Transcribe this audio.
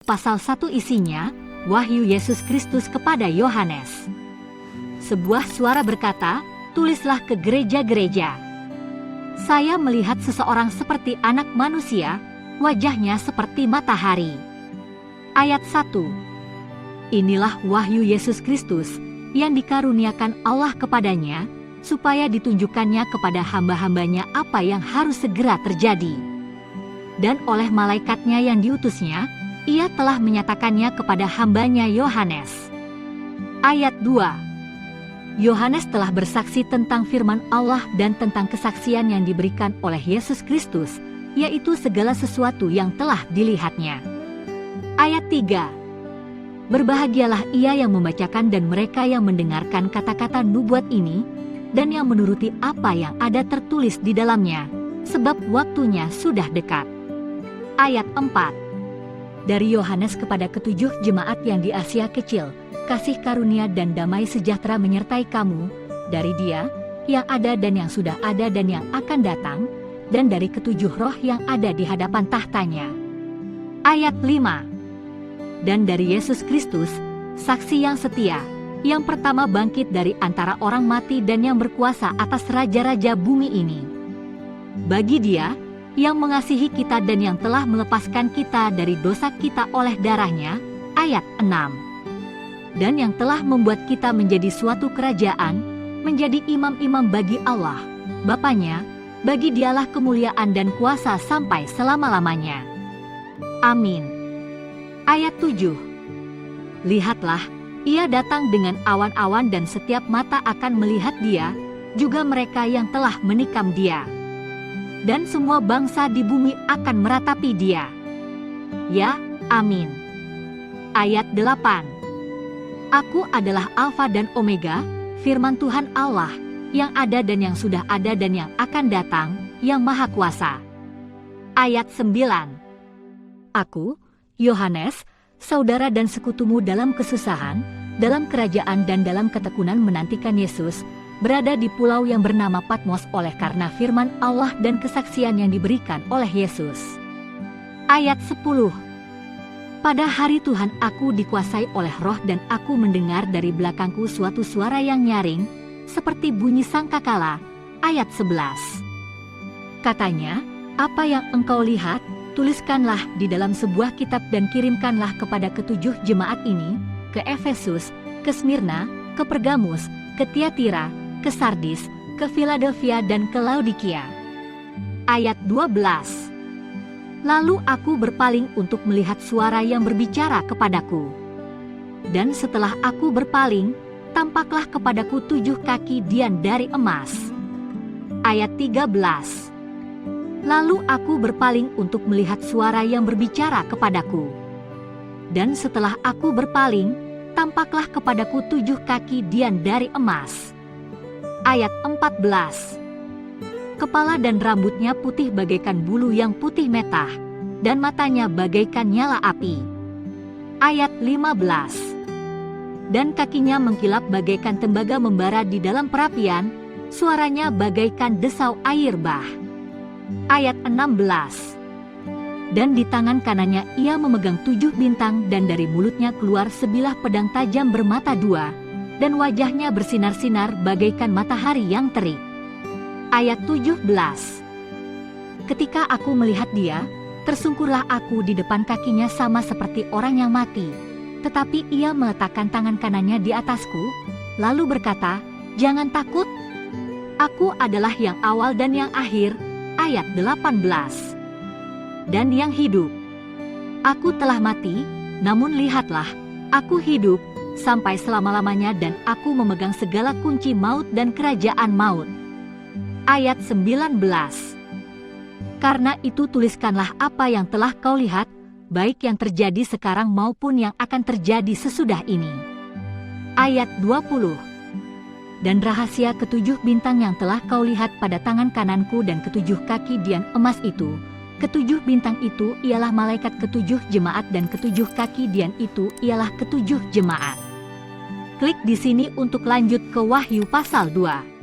Pasal 1 isinya, Wahyu Yesus Kristus kepada Yohanes. Sebuah suara berkata, tulislah ke gereja-gereja. Saya melihat seseorang seperti anak manusia, wajahnya seperti matahari. Ayat 1. Inilah wahyu Yesus Kristus yang dikaruniakan Allah kepadanya, supaya ditunjukkannya kepada hamba-hambanya apa yang harus segera terjadi. Dan oleh malaikatnya yang diutusnya, ia telah menyatakannya kepada hambanya Yohanes. Ayat 2. Yohanes telah bersaksi tentang firman Allah dan tentang kesaksian yang diberikan oleh Yesus Kristus, yaitu segala sesuatu yang telah dilihatnya. Ayat 3. Berbahagialah ia yang membacakan dan mereka yang mendengarkan kata-kata nubuat ini, dan yang menuruti apa yang ada tertulis di dalamnya, sebab waktunya sudah dekat. Ayat 4. Dari Yohanes kepada ketujuh jemaat yang di Asia Kecil, kasih karunia dan damai sejahtera menyertai kamu, dari Dia yang ada dan yang sudah ada dan yang akan datang, dan dari ketujuh roh yang ada di hadapan tahtanya. Ayat 5. Dan dari Yesus Kristus, saksi yang setia, yang pertama bangkit dari antara orang mati dan yang berkuasa atas raja-raja bumi ini. Bagi Dia yang mengasihi kita dan yang telah melepaskan kita dari dosa kita oleh darahnya, ayat 6. Dan yang telah membuat kita menjadi suatu kerajaan, menjadi imam-imam bagi Allah, Bapanya, bagi Dialah kemuliaan dan kuasa sampai selama-lamanya. Amin. Ayat 7. Lihatlah, Ia datang dengan awan-awan dan setiap mata akan melihat Dia, juga mereka yang telah menikam Dia. Dan semua bangsa di bumi akan meratapi Dia. Ya, amin. Ayat 8. Aku adalah Alfa dan Omega, firman Tuhan Allah, yang ada dan yang sudah ada dan yang akan datang, yang Maha Kuasa. Ayat 9. Aku, Yohanes, saudara dan sekutumu dalam kesusahan, dalam kerajaan dan dalam ketekunan menantikan Yesus, berada di pulau yang bernama Patmos oleh karena firman Allah dan kesaksian yang diberikan oleh Yesus. Ayat 10. Pada hari Tuhan aku dikuasai oleh roh dan aku mendengar dari belakangku suatu suara yang nyaring, seperti bunyi sangkakala. Ayat 11. Katanya, apa yang engkau lihat, tuliskanlah di dalam sebuah kitab dan kirimkanlah kepada ketujuh jemaat ini, ke Efesus, ke Smyrna, ke Pergamus, ke Tiatira, ke Sardis, ke Philadelphia dan ke Laodikia. Ayat 12. Lalu aku berpaling untuk melihat suara yang berbicara kepadaku. Dan setelah aku berpaling, tampaklah kepadaku 7 kaki dian dari emas. Ayat 13. Lalu aku berpaling untuk melihat suara yang berbicara kepadaku. Dan setelah aku berpaling, tampaklah kepadaku 7 kaki dian dari emas. Ayat 14. Kepala dan rambutnya putih bagaikan bulu yang putih metah, dan matanya bagaikan nyala api. Ayat 15. Dan kakinya mengkilap bagaikan tembaga membara di dalam perapian, suaranya bagaikan desau air bah. Ayat 16. Dan di tangan kanannya ia memegang 7 bintang dan dari mulutnya keluar sebilah pedang tajam bermata 2, dan wajahnya bersinar-sinar bagaikan matahari yang terik. Ayat 17. Ketika aku melihat Dia, tersungkurlah aku di depan kakinya sama seperti orang yang mati. Tetapi Ia meletakkan tangan kanannya di atasku, lalu berkata, jangan takut. Aku adalah yang awal dan yang akhir. Ayat 18. Dan yang hidup. Aku telah mati, namun lihatlah, aku hidup sampai selama-lamanya dan aku memegang segala kunci maut dan kerajaan maut. Ayat 19. Karena itu tuliskanlah apa yang telah kau lihat, baik yang terjadi sekarang maupun yang akan terjadi sesudah ini. Ayat 20. Dan rahasia ketujuh bintang yang telah kau lihat pada tangan kananku dan ketujuh kaki dian emas itu, ketujuh bintang itu ialah malaikat ketujuh jemaat dan ketujuh kaki dian itu ialah ketujuh jemaat. Klik di sini untuk lanjut ke Wahyu pasal 2.